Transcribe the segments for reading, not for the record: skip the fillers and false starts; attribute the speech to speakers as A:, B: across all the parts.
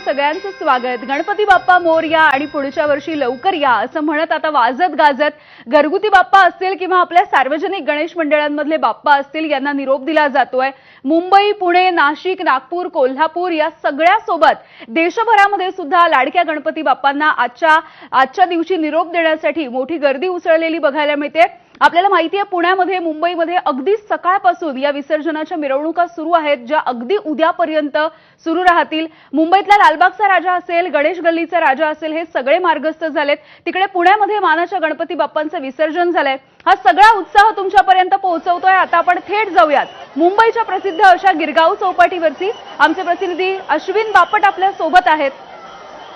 A: सगळ्यांचं स्वागत। गणपती बाप्पा मोरया आणि पुढच्या वर्षी लवकर या असं म्हणत आता वाजत गाजत घरगुती बाप्पा असतील किंवा आपल्या सार्वजनिक गणेश मंडळांमधले बाप्पा असतील यांना निरोप दिला जातोय। मुंबई, पुणे, नाशिक, नागपूर, कोल्हापूर या सगळ्या सोबत देशभरामध्ये सुद्धा लाडक्या गणपती बाप्पांना आजच्या दिवशी निरोप देण्यासाठी मोठी गर्दी उसळलेली बघायला मिळते। आपल्याला माहिती आहे पुण्यामध्ये, मुंबईमध्ये अगदी सकाळपासून या विसर्जनाच्या मिरवणुका सुरू आहेत, ज्या अगदी उद्यापर्यंत सुरू राहतील। मुंबईतला लालबागचा राजा असेल, गणेश गल्लीचा राजा असेल, हे सगळे मार्गस्थ झालेत। तिकडे पुण्यामध्ये मानाच्या गणपती बाप्पांचं विसर्जन झालंय। हा सगळा उत्साह तुमच्यापर्यंत पोहोचवतोय। आता आपण थेट जाऊयात मुंबईच्या प्रसिद्ध अशा गिरगाव चौपाटीवरती। आमचे प्रतिनिधी अश्विन बापट आपल्या सोबत आहेत।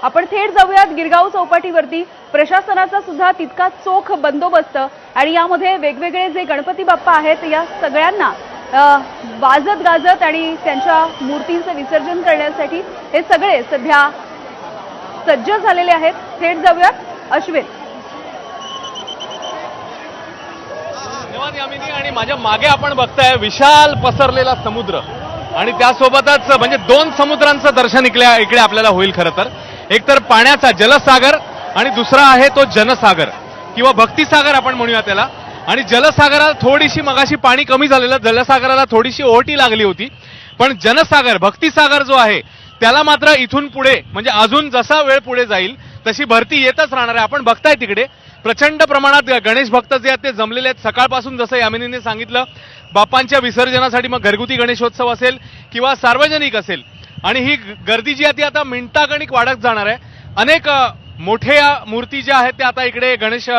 A: आपण थेट जाऊयात गिरगाव चौपाटीवरती। प्रशासनाचा सुद्धा तितका चोख बंदोबस्त आणि यामध्ये वेगवेगळे जे गणपती बाप्पा आहेत या सगळ्यांना वाजत गाजत आणि त्यांच्या मूर्तींचं विसर्जन करण्यासाठी हे सगळे सध्या सज्ज झालेले आहेत। थेट जाऊयात अश्विन।
B: धन्यवाद यामिनी। आणि माझ्या मागे आपण बघताय विशाल पसरलेला समुद्र आणि त्यासोबतच म्हणजे दोन समुद्रांचं दर्शन इकडे आपल्याला होईल। खरं तर एक तर पाण्याचा जलसागर आणि दुसरा आहे तो जनसागर किंवा भक्तिसागर आपण म्हणूया त्याला। आणि जलसागराला थोडीशी मगाशी पाणी कमी झालेलं, जलसागराला थोडीशी ओहोटी लागली होती, पण जनसागर भक्तिसागर जो आहे त्याला मात्र इथून पुढे म्हणजे अजून जसा वेळ पुढे जाईल तशी भरती येतच राहणार आहे। आपण बघताय तिकडे प्रचंड प्रमाणात गणेश भक्त जे आहेत ते जमलेले आहेत। सकाळपासून जसं यामिनीने सांगितलं बाप्पांच्या विसर्जनासाठी मग घरगुती गणेशोत्सव असेल किंवा सार्वजनिक असेल, आणि ही गर्दी जी आहे ती आता मिनिटागणिक वाढत जाणार आहे। अनेक मोठ्या मूर्ती ज्या आहेत त्या आता इकडे गणेश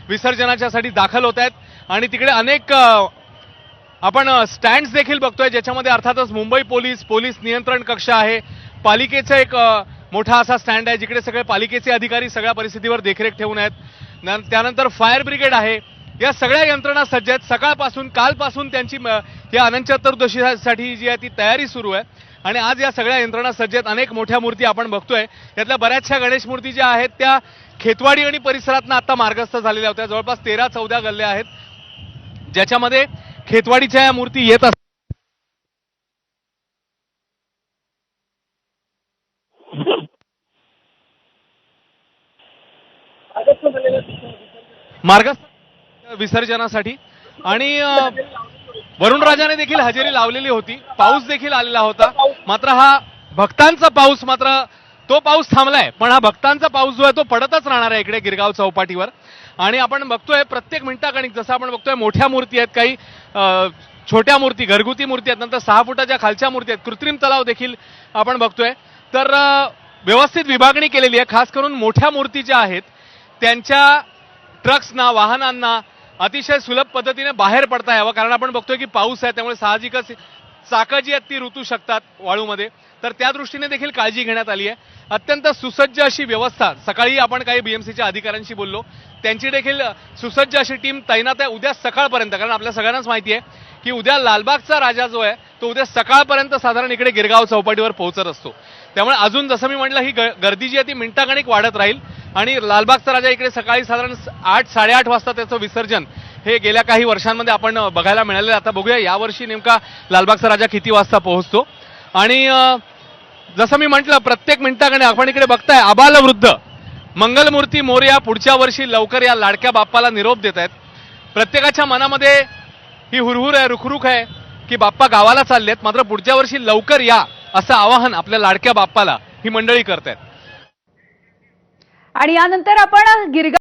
B: विसर्जनाच्यासाठी दाखल होत आहेत आणि तिकडे अनेक आपण स्टँड्स देखील बघतोय, ज्याच्यामध्ये अर्थातच मुंबई पोलीस नियंत्रण कक्ष आहे, पालिकेचा एक मोठा असा स्टँड आहे जिकडे सगळे पालिकेचे अधिकारी सगळ्या परिस्थितीवर देखरेख ठेवून आहेत। त्यानंतर फायर ब्रिगेड आहे। या सगळ्या यंत्रणा सज्ज आहेत। सकाळपासून कालपासून त्यांची या अनंत चतुर्दशीसाठी जी आहे ती तयारी सुरू आहे आणि आज या सगळ्या यंत्रणा सज्ज आहेत। अनेक मोठ्या मूर्ती आपण बघतोय, त्यातल्या बऱ्याचशा गणेश मूर्ती ज्या आहेत त्या खेतवाडी आणि परिसरातनं आता मार्गस्थ झालेल्या होत्या। जवळपास 13-14 गल्ल्या आहेत ज्याच्यामध्ये खेतवाडीच्या या मूर्ती येत असतात। मार्गस्थ विसर्जनासाठी आणि वरुणराजाने देखील हजेरी लावलेली होती। पाऊस देखील आलेला होता, मात्र हा भक्तांचा पाऊस तो पाऊस थांबलाय, पण हा भक्तांचा पाऊस जो आहे तो पडतच राहणार आहे इकडे गिरगाव चौपाटीवर। आणि आपण बघतोय प्रत्येक मिनिटागणिक जसं आपण बघतोय मोठ्या मूर्ती आहेत, काही छोट्या मूर्ती घरगुती मूर्ती आहेत, नंतर 6 फुटाच्या खालच्या मूर्ती आहेत, कृत्रिम तलाव देखील आपण बघतोय। तर व्यवस्थित विभागणी केलेली आहे। खास करून मोठ्या मूर्ती ज्या आहेत त्यांच्या ट्रक्सना वाहनांना अतिशय सुलभ पद्धतीने बाहेर पडता यावं, कारण आपण बघतोय की पाऊस आहे त्यामुळे साहजिकच चाकं जी आहेत ती रुतू शकतात वाळूमध्ये, तर त्या दृष्टीने देखील काळजी घेण्यात आली आहे। अत्यंत सुसज्ज अशी व्यवस्था, सकाळी आपण काही बीएमसीच्या अधिकाऱ्यांशी बोललो, त्यांची देखील सुसज्ज अशी टीम तैनात आहे उद्या सकाळपर्यंत, कारण आपल्या सगळ्यांनाच माहिती आहे की उद्या लालबागचा राजा जो आहे तो उद्या सकाळपर्यंत साधारण इकडे गिरगाव चौपाटीवर पोहोचत असतो। त्यामुळे अजून जसं मी म्हटलं ही गर्दी जी आहे ती मिनिटागणिक वाढत राहील आणि लालबागचा राजा इकडे सकाळी साधारण 8-8:30 वाजता त्याचं विसर्जन हे गेल्या काही वर्षांमध्ये आपण बघायला मिळालेलं। आता बघूया यावर्षी नेमका लालबागचा राजा किती वाजता पोहोचतो। आणि जसं मी म्हटलं प्रत्येक मिनिटागणिक आपण इकडे बघताय आबालवृद्ध मंगलमूर्ती मोरया पुढच्या वर्षी लवकर या लाडक्या बाप्पाला निरोप देत आहेत। प्रत्येकाच्या मनामध्ये ही हुरहुर आहे, रुखरुख आहे की बाप्पा गावाला चाललेत, मात्र पुढच्या वर्षी लवकर या असं आवाहन आपल्या लाडक्या बाप्पाला ही मंडळी करतायत।
A: आणि यानंतर आपण गिरगाव